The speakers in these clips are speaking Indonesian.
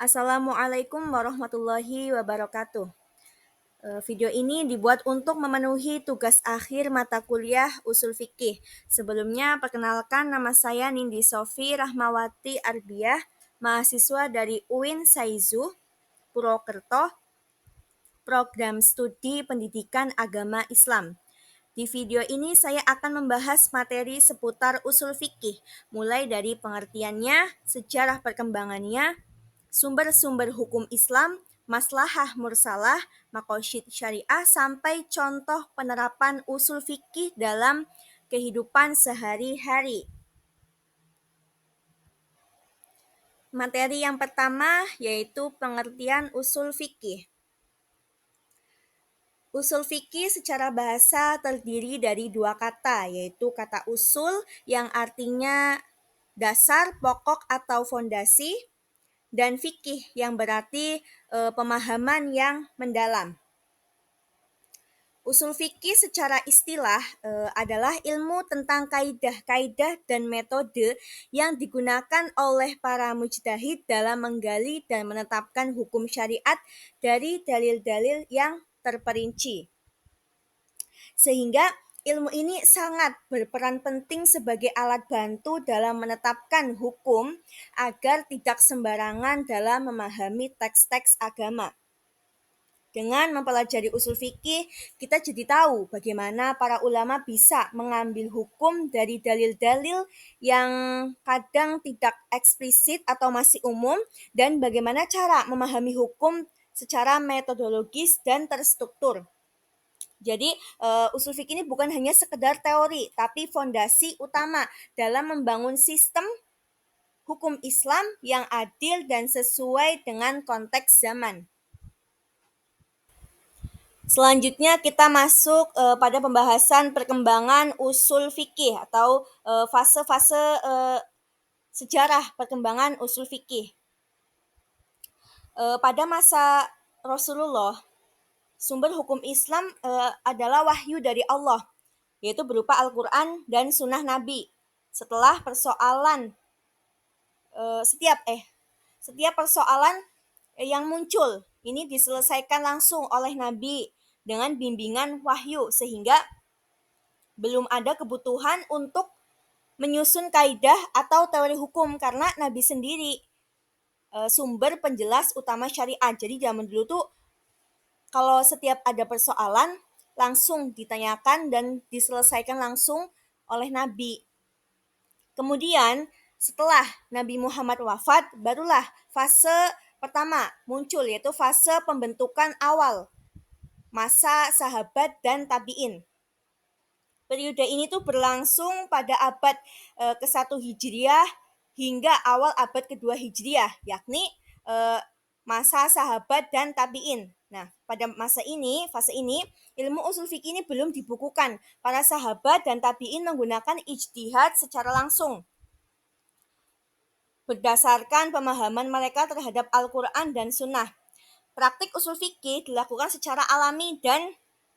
Assalamualaikum warahmatullahi wabarakatuh. Video ini dibuat untuk memenuhi tugas akhir mata kuliah Usul Fikih. Sebelumnya, perkenalkan nama saya Nindi Sofi Rahmawati Arbiah, mahasiswa dari UIN Saizu, Purwokerto, Program Studi Pendidikan Agama Islam. Di video ini saya akan membahas materi seputar usul fikih, mulai dari pengertiannya, sejarah perkembangannya, sumber-sumber hukum Islam, maslahah mursalah, maqasid syariah, sampai contoh penerapan usul fikih dalam kehidupan sehari-hari. Materi yang pertama yaitu pengertian usul fikih. Usul fikih secara bahasa terdiri dari dua kata, yaitu kata usul yang artinya dasar, pokok atau fondasi, dan fikih yang berarti pemahaman yang mendalam. Usul fikih secara istilah adalah ilmu tentang kaidah-kaidah dan metode yang digunakan oleh para mujtahid dalam menggali dan menetapkan hukum syariat dari dalil-dalil yang terperinci. Sehingga ilmu ini sangat berperan penting sebagai alat bantu dalam menetapkan hukum agar tidak sembarangan dalam memahami teks-teks agama. Dengan mempelajari usul fikih, kita jadi tahu bagaimana para ulama bisa mengambil hukum dari dalil-dalil yang kadang tidak eksplisit atau masih umum, dan bagaimana cara memahami hukum secara metodologis dan terstruktur. Jadi usul fikih ini bukan hanya sekedar teori, tapi fondasi utama dalam membangun sistem hukum Islam yang adil dan sesuai dengan konteks zaman. Selanjutnya kita masuk pada pembahasan perkembangan usul fikih atau fase-fase sejarah perkembangan usul fikih. Pada masa Rasulullah, sumber hukum Islam adalah wahyu dari Allah, yaitu berupa Al-Quran dan Sunnah Nabi. Setelah persoalan setiap persoalan yang muncul ini diselesaikan langsung oleh Nabi dengan bimbingan wahyu, sehingga belum ada kebutuhan untuk menyusun kaidah atau teori hukum karena Nabi sendiri sumber penjelas utama syariat. Jadi zaman dulu tuh kalau setiap ada persoalan langsung ditanyakan dan diselesaikan langsung oleh Nabi. Kemudian setelah Nabi Muhammad wafat, barulah fase pertama muncul, yaitu fase pembentukan awal masa sahabat dan tabi'in. Periode ini tuh berlangsung pada abad ke-1 Hijriah hingga awal abad ke-2 Hijriah, yakni masa sahabat dan tabi'in. Nah, pada fase ini, ilmu usul fikih ini belum dibukukan. Para sahabat dan tabi'in menggunakan ijtihad secara langsung berdasarkan pemahaman mereka terhadap Al-Quran dan Sunnah. Praktik usul fikih dilakukan secara alami dan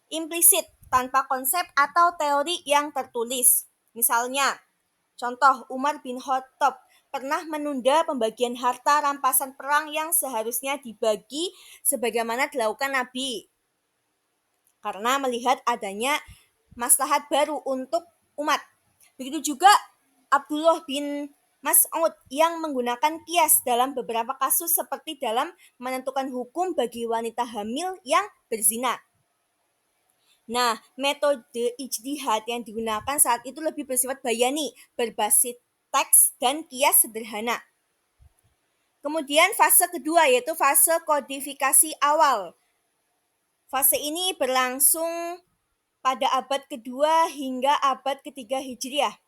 implisit tanpa konsep atau teori yang tertulis. Misalnya, contoh Umar bin Khattab pernah menunda pembagian harta rampasan perang yang seharusnya dibagi sebagaimana dilakukan Nabi, karena melihat adanya maslahat baru untuk umat. Begitu juga Abdullah bin Mas'ud yang menggunakan qiyas dalam beberapa kasus seperti dalam menentukan hukum bagi wanita hamil yang berzina. Nah, metode ijtihad yang digunakan saat itu lebih bersifat bayani, berbasis teks dan qiyas sederhana. Kemudian fase kedua yaitu fase kodifikasi awal. Fase ini berlangsung pada abad kedua hingga abad ketiga Hijriah.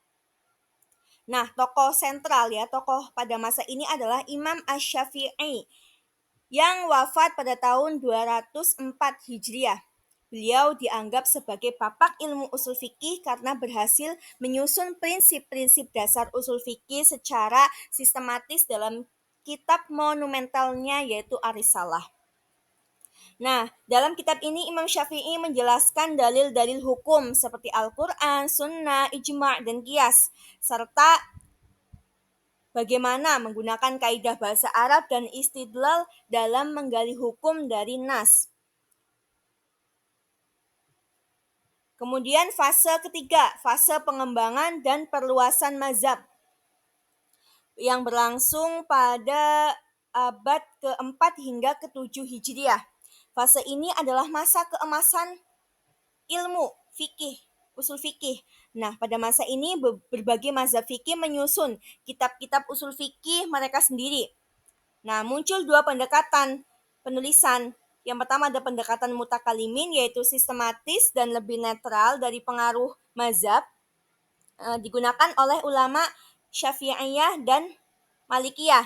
Nah, tokoh sentral tokoh pada masa ini adalah Imam Asy-Syafi'i yang wafat pada tahun 204 Hijriah. Beliau dianggap sebagai bapak ilmu usul fikih karena berhasil menyusun prinsip-prinsip dasar usul fikih secara sistematis dalam kitab monumentalnya yaitu Ar-Risalah. Nah, dalam kitab ini Imam Syafi'i menjelaskan dalil-dalil hukum seperti Al-Quran, Sunnah, Ijma' dan Qiyas, serta bagaimana menggunakan kaidah bahasa Arab dan istidlal dalam menggali hukum dari nas. Kemudian fase ketiga, fase pengembangan dan perluasan mazhab yang berlangsung pada abad keempat hingga ketujuh Hijriah. Fase ini adalah masa keemasan ilmu fikih, usul fikih. Nah, pada masa ini berbagai mazhab fikih menyusun kitab-kitab usul fikih mereka sendiri. Nah, muncul dua pendekatan penulisan. Yang pertama ada pendekatan mutakalimin, yaitu sistematis dan lebih netral dari pengaruh mazhab, digunakan oleh ulama Syafi'iyah dan Malikiyah.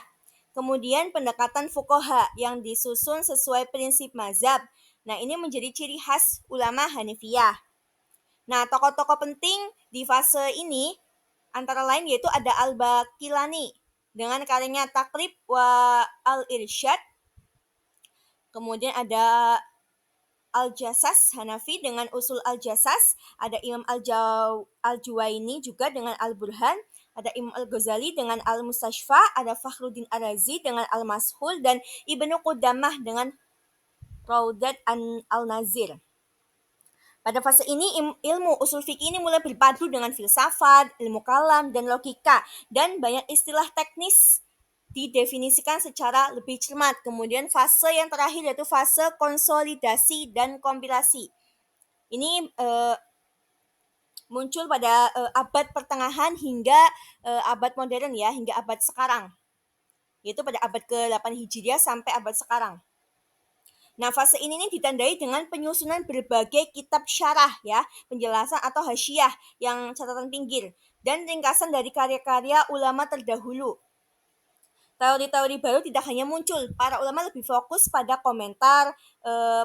Kemudian pendekatan fuqaha yang disusun sesuai prinsip mazhab. Nah, ini menjadi ciri khas ulama Hanifiyah. Nah, tokoh-tokoh penting di fase ini antara lain yaitu ada Al-Baqilani dengan karyanya Takrib wa Al-Irsyad. Kemudian ada Al-Jassas Hanafi dengan usul Al-Jassas, ada Imam Al-Juwaini juga dengan Al-Burhan, ada Imam Al-Ghazali dengan Al-Mustashfa, ada Fakhruddin Ar-Razi dengan Al-Mashhul, dan Ibnu Qudamah dengan Raudat Al-Nazir. Pada fase ini ilmu usul fikih ini mulai berpadu dengan filsafat, ilmu kalam, dan logika, dan banyak istilah teknis didefinisikan secara lebih cermat. Kemudian fase yang terakhir yaitu fase konsolidasi dan kompilasi. Ini muncul pada abad pertengahan hingga abad modern ya, hingga abad sekarang. Yaitu pada abad ke-8 Hijriah sampai abad sekarang. Nah, fase ini ditandai dengan penyusunan berbagai kitab syarah ya, penjelasan atau hasyiah yang catatan pinggir, dan ringkasan dari karya-karya ulama terdahulu. Teori-teori baru tidak hanya muncul, para ulama lebih fokus pada komentar,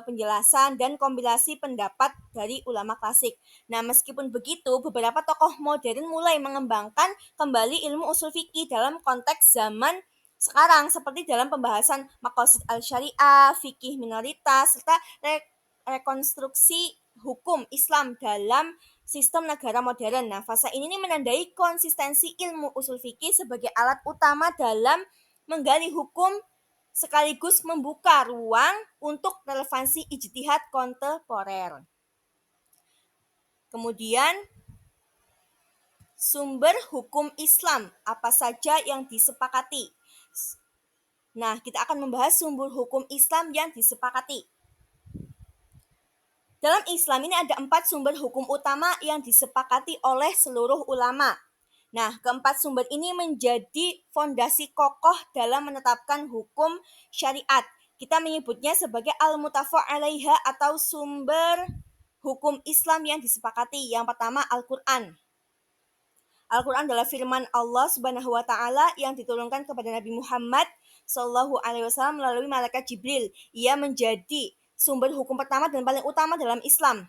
penjelasan, dan kompilasi pendapat dari ulama klasik. Nah, meskipun begitu, beberapa tokoh modern mulai mengembangkan kembali ilmu usul fikih dalam konteks zaman sekarang, seperti dalam pembahasan maqasid al-syariah, fikih minoritas, serta rekonstruksi hukum Islam dalam sistem negara modern. Nah, fase ini menandai konsistensi ilmu usul fikih sebagai alat utama dalam menggali hukum sekaligus membuka ruang untuk relevansi ijtihad kontemporer. Kemudian, sumber hukum Islam apa saja yang disepakati? Nah, kita akan membahas sumber hukum Islam yang disepakati. Dalam Islam ini ada 4 sumber hukum utama yang disepakati oleh seluruh ulama. Nah, keempat sumber ini menjadi fondasi kokoh dalam menetapkan hukum syariat. Kita menyebutnya sebagai al-mutafaq 'alaiha atau sumber hukum Islam yang disepakati. Yang pertama Al-Qur'an. Al-Qur'an adalah firman Allah Subhanahu wa taala yang diturunkan kepada Nabi Muhammad sallallahu alaihi wasallam melalui malaikat Jibril. Ia menjadi sumber hukum pertama dan paling utama dalam Islam.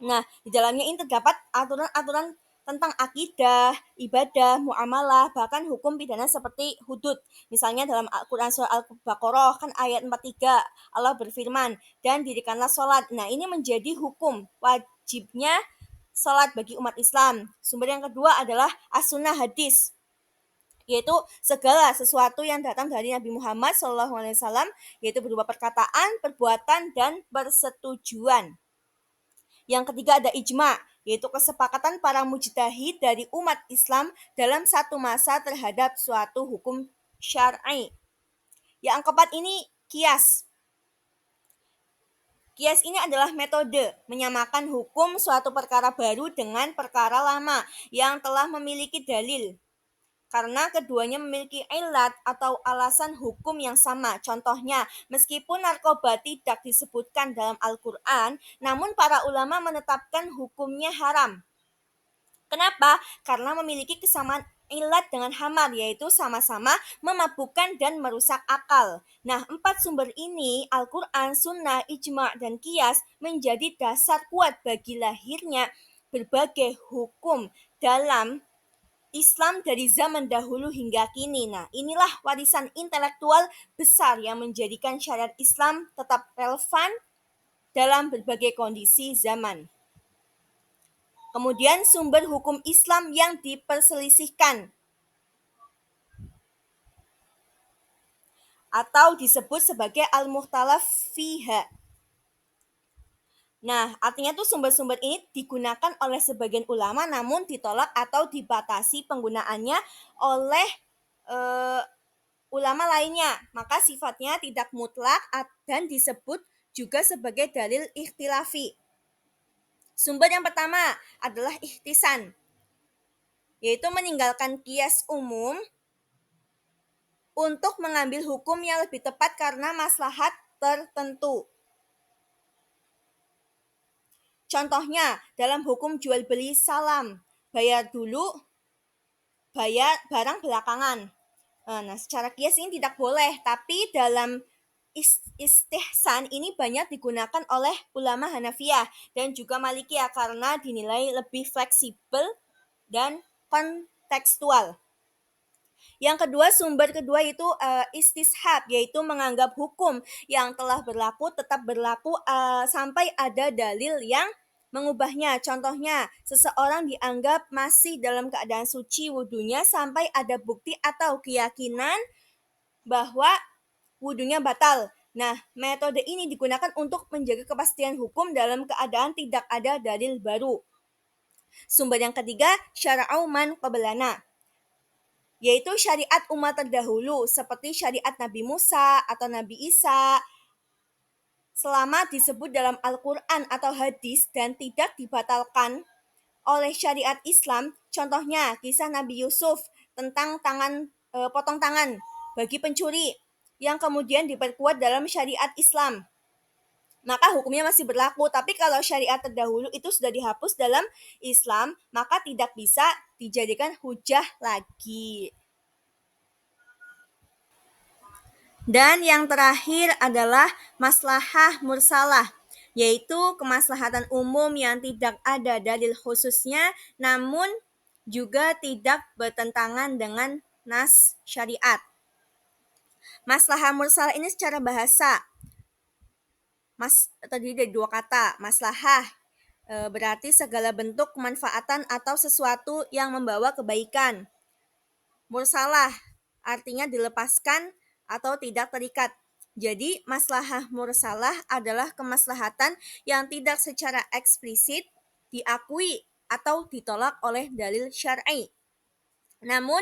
Nah, di dalamnya ini terdapat aturan-aturan tentang akidah, ibadah, muamalah, bahkan hukum pidana seperti hudud. Misalnya dalam Al-Quran surah Al-Baqarah kan ayat 43 Allah berfirman, dan dirikanlah sholat. Nah, ini menjadi hukum wajibnya sholat bagi umat Islam. Sumber yang kedua adalah as-sunnah hadis, yaitu segala sesuatu yang datang dari Nabi Muhammad SAW, yaitu berupa perkataan, perbuatan, dan persetujuan. Yang ketiga ada ijma, yaitu kesepakatan para mujtahid dari umat Islam dalam satu masa terhadap suatu hukum syar'i. Yang keempat ini kias. Kias ini adalah metode menyamakan hukum suatu perkara baru dengan perkara lama yang telah memiliki dalil, karena keduanya memiliki ilat atau alasan hukum yang sama. Contohnya, meskipun narkoba tidak disebutkan dalam Al-Quran, namun para ulama menetapkan hukumnya haram. Kenapa? Karena memiliki kesamaan ilat dengan hamar, yaitu sama-sama memabukkan dan merusak akal. Nah, 4 sumber ini, Al-Quran, Sunnah, Ijma', dan Qiyas, menjadi dasar kuat bagi lahirnya berbagai hukum dalam Islam dari zaman dahulu hingga kini. Nah, inilah warisan intelektual besar yang menjadikan syariat Islam tetap relevan dalam berbagai kondisi zaman. Kemudian sumber hukum Islam yang diperselisihkan. atau disebut sebagai al-mukhtalaf fiha. Nah, artinya tuh sumber-sumber ini digunakan oleh sebagian ulama namun ditolak atau dibatasi penggunaannya oleh eh, ulama lainnya. Maka sifatnya tidak mutlak dan disebut juga sebagai dalil ikhtilafi. Sumber yang pertama adalah ihtisan, yaitu meninggalkan qiyas umum untuk mengambil hukum yang lebih tepat karena maslahat tertentu. Contohnya, dalam hukum jual beli salam, bayar dulu, bayar barang belakangan. Nah, secara qiyas ini tidak boleh, tapi dalam istihsan ini banyak digunakan oleh ulama Hanafiyah dan juga Malikiyah karena dinilai lebih fleksibel dan kontekstual. Yang kedua, sumber kedua itu istishab, yaitu menganggap hukum yang telah berlaku tetap berlaku sampai ada dalil yang mengubahnya. Contohnya, seseorang dianggap masih dalam keadaan suci wudhunya sampai ada bukti atau keyakinan bahwa wudhunya batal. Nah, metode ini digunakan untuk menjaga kepastian hukum dalam keadaan tidak ada dalil baru. Sumber yang ketiga, syara'u man qablana, yaitu syariat umat terdahulu seperti syariat Nabi Musa atau Nabi Isa, selama disebut dalam Al-Quran atau hadis dan tidak dibatalkan oleh syariat Islam. Contohnya kisah Nabi Yusuf tentang potong tangan bagi pencuri yang kemudian diperkuat dalam syariat Islam, maka hukumnya masih berlaku. Tapi kalau syariat terdahulu itu sudah dihapus dalam Islam, maka tidak bisa dijadikan hujah lagi. Dan yang terakhir adalah maslahah mursalah, yaitu kemaslahatan umum yang tidak ada dalil khususnya namun juga tidak bertentangan dengan nas syariat. Maslahah mursalah ini secara bahasa terdiri dari dua kata. Maslahah berarti segala bentuk kemanfaatan atau sesuatu yang membawa kebaikan. Mursalah artinya dilepaskan atau tidak terikat. Jadi, maslahah mursalah adalah kemaslahatan yang tidak secara eksplisit diakui atau ditolak oleh dalil syar'i, namun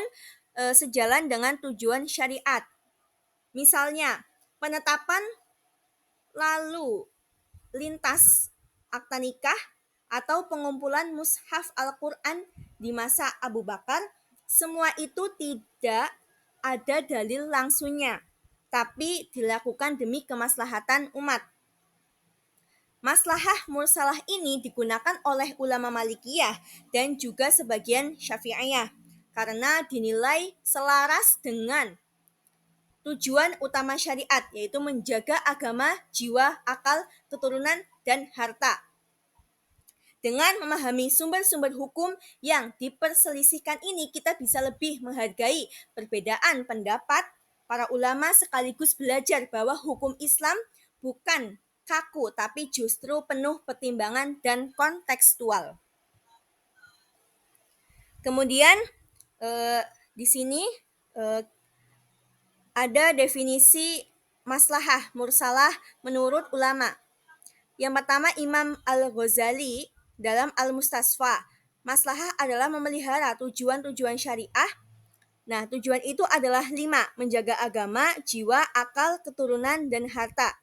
sejalan dengan tujuan syariat. Misalnya, penetapan lalu lintas akta nikah atau pengumpulan mushaf Al-Quran di masa Abu Bakar, semua itu tidak ada dalil langsungnya, tapi dilakukan demi kemaslahatan umat. Maslahah mursalah ini digunakan oleh ulama Malikiyah dan juga sebagian Syafi'iyah karena dinilai selaras dengan tujuan utama syariat, yaitu menjaga agama, jiwa, akal, keturunan, dan harta. Dengan memahami sumber-sumber hukum yang diperselisihkan ini, kita bisa lebih menghargai perbedaan pendapat para ulama sekaligus belajar bahwa hukum Islam bukan kaku, tapi justru penuh pertimbangan dan kontekstual. Kemudian di sini ada definisi maslahah mursalah menurut ulama. Yang pertama, Imam Al-Ghazali dalam Al-Mustasfa. Maslahah adalah memelihara tujuan-tujuan syariah. Nah, tujuan itu adalah 5, menjaga agama, jiwa, akal, keturunan, dan harta.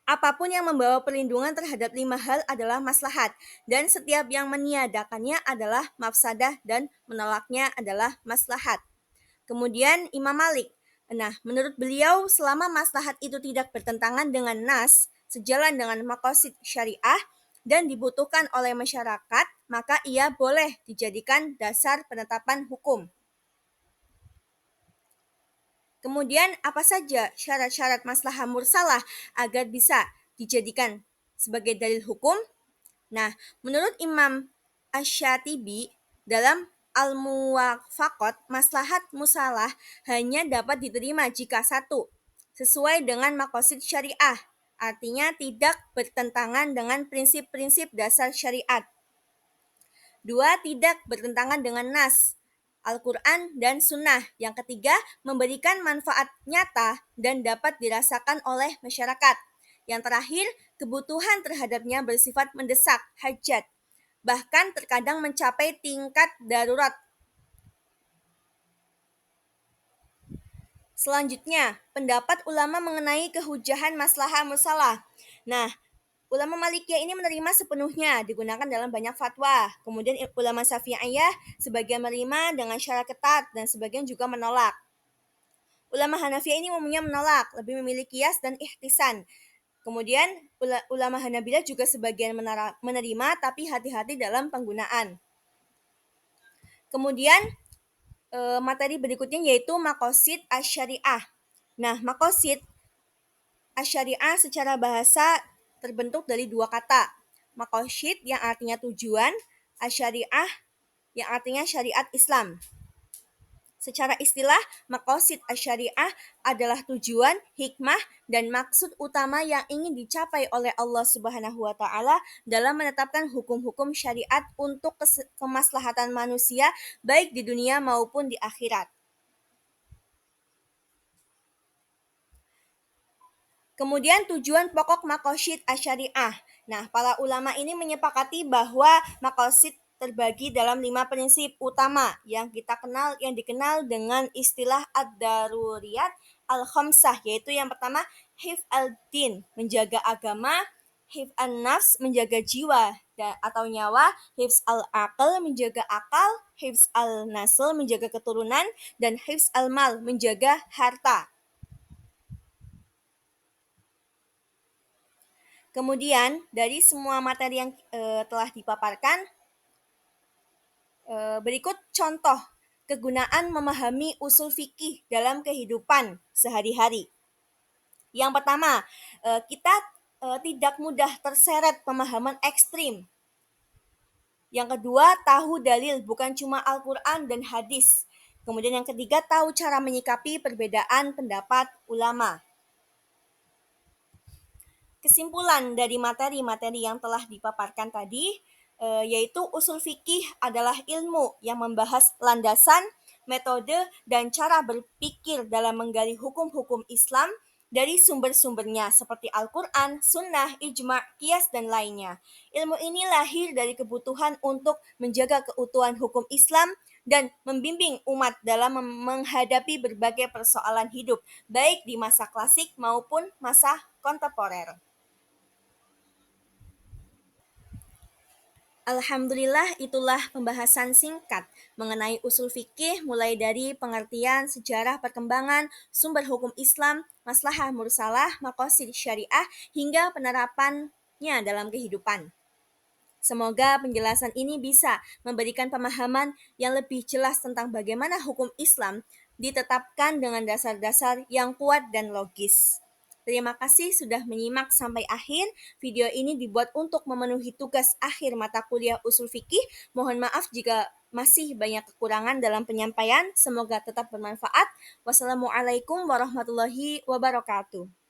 Apapun yang membawa perlindungan terhadap 5 hal adalah maslahat, dan setiap yang meniadakannya adalah mafsadah dan menolaknya adalah maslahat. Kemudian Imam Malik. Nah, menurut beliau selama maslahat itu tidak bertentangan dengan nas, sejalan dengan maqasid syariah, dan dibutuhkan oleh masyarakat, maka ia boleh dijadikan dasar penetapan hukum. Kemudian apa saja syarat-syarat maslahah mursalah agar bisa dijadikan sebagai dalil hukum? Nah, menurut Imam Asy-Syatibi dalam Al-Muwafaqat, maslahat musalah hanya dapat diterima jika 1, sesuai dengan maqasid syariah, artinya tidak bertentangan dengan prinsip-prinsip dasar syariat. 2, tidak bertentangan dengan nas, Al-Quran dan Sunnah. Yang ketiga, memberikan manfaat nyata dan dapat dirasakan oleh masyarakat. Yang terakhir, kebutuhan terhadapnya bersifat mendesak, hajat, bahkan terkadang mencapai tingkat darurat. Selanjutnya, pendapat ulama mengenai kehujahan maslahah mursalah. Nah, ulama Malikiyah ini menerima sepenuhnya, digunakan dalam banyak fatwa. Kemudian ulama Syafi'iyah sebagian menerima dengan syarat ketat dan sebagian juga menolak. Ulama Hanafiyah ini umumnya menolak, lebih memilih qiyas dan ihtisan. Kemudian ulama Hanabilah juga sebagian menerima tapi hati-hati dalam penggunaan. Kemudian materi berikutnya yaitu makosid asyariah. Nah, makosid asyariah secara bahasa terbentuk dari dua kata. Makosid yang artinya tujuan, asyariah yang artinya syariat Islam. Secara istilah, maqasid asyariah adalah tujuan, hikmah, dan maksud utama yang ingin dicapai oleh Allah Subhanahu wa taala dalam menetapkan hukum-hukum syariat untuk kemaslahatan manusia baik di dunia maupun di akhirat. Kemudian tujuan pokok maqasid asyariah. Nah, para ulama ini menyepakati bahwa maqasid terbagi dalam 5 prinsip utama yang dikenal dengan istilah ad-daruriyat al-khamsah, yaitu yang pertama hifz al-din, menjaga agama, hifz an-nafs, menjaga jiwa atau nyawa, hifz al-aql, menjaga akal, hifz al-nasl, menjaga keturunan, dan hifz al-mal, menjaga harta. Kemudian, dari semua materi yang telah dipaparkan, berikut contoh kegunaan memahami usul fikih dalam kehidupan sehari-hari. Yang pertama, kita tidak mudah terseret pemahaman ekstrim. Yang kedua, tahu dalil bukan cuma Al-Quran dan hadis. Kemudian yang ketiga, tahu cara menyikapi perbedaan pendapat ulama. Kesimpulan dari materi-materi yang telah dipaparkan tadi, yaitu usul fikih adalah ilmu yang membahas landasan, metode, dan cara berpikir dalam menggali hukum-hukum Islam dari sumber-sumbernya seperti Al-Quran, Sunnah, Ijma', Qiyas, dan lainnya. Ilmu ini lahir dari kebutuhan untuk menjaga keutuhan hukum Islam dan membimbing umat dalam menghadapi berbagai persoalan hidup, baik di masa klasik maupun masa kontemporer. Alhamdulillah, itulah pembahasan singkat mengenai usul fikih mulai dari pengertian sejarah perkembangan sumber hukum Islam, maslahah mursalah, maqasid syariah, hingga penerapannya dalam kehidupan. Semoga penjelasan ini bisa memberikan pemahaman yang lebih jelas tentang bagaimana hukum Islam ditetapkan dengan dasar-dasar yang kuat dan logis. Terima kasih sudah menyimak sampai akhir. Video ini dibuat untuk memenuhi tugas akhir mata kuliah usul fikih. Mohon maaf jika masih banyak kekurangan dalam penyampaian. Semoga tetap bermanfaat. Wassalamualaikum warahmatullahi wabarakatuh.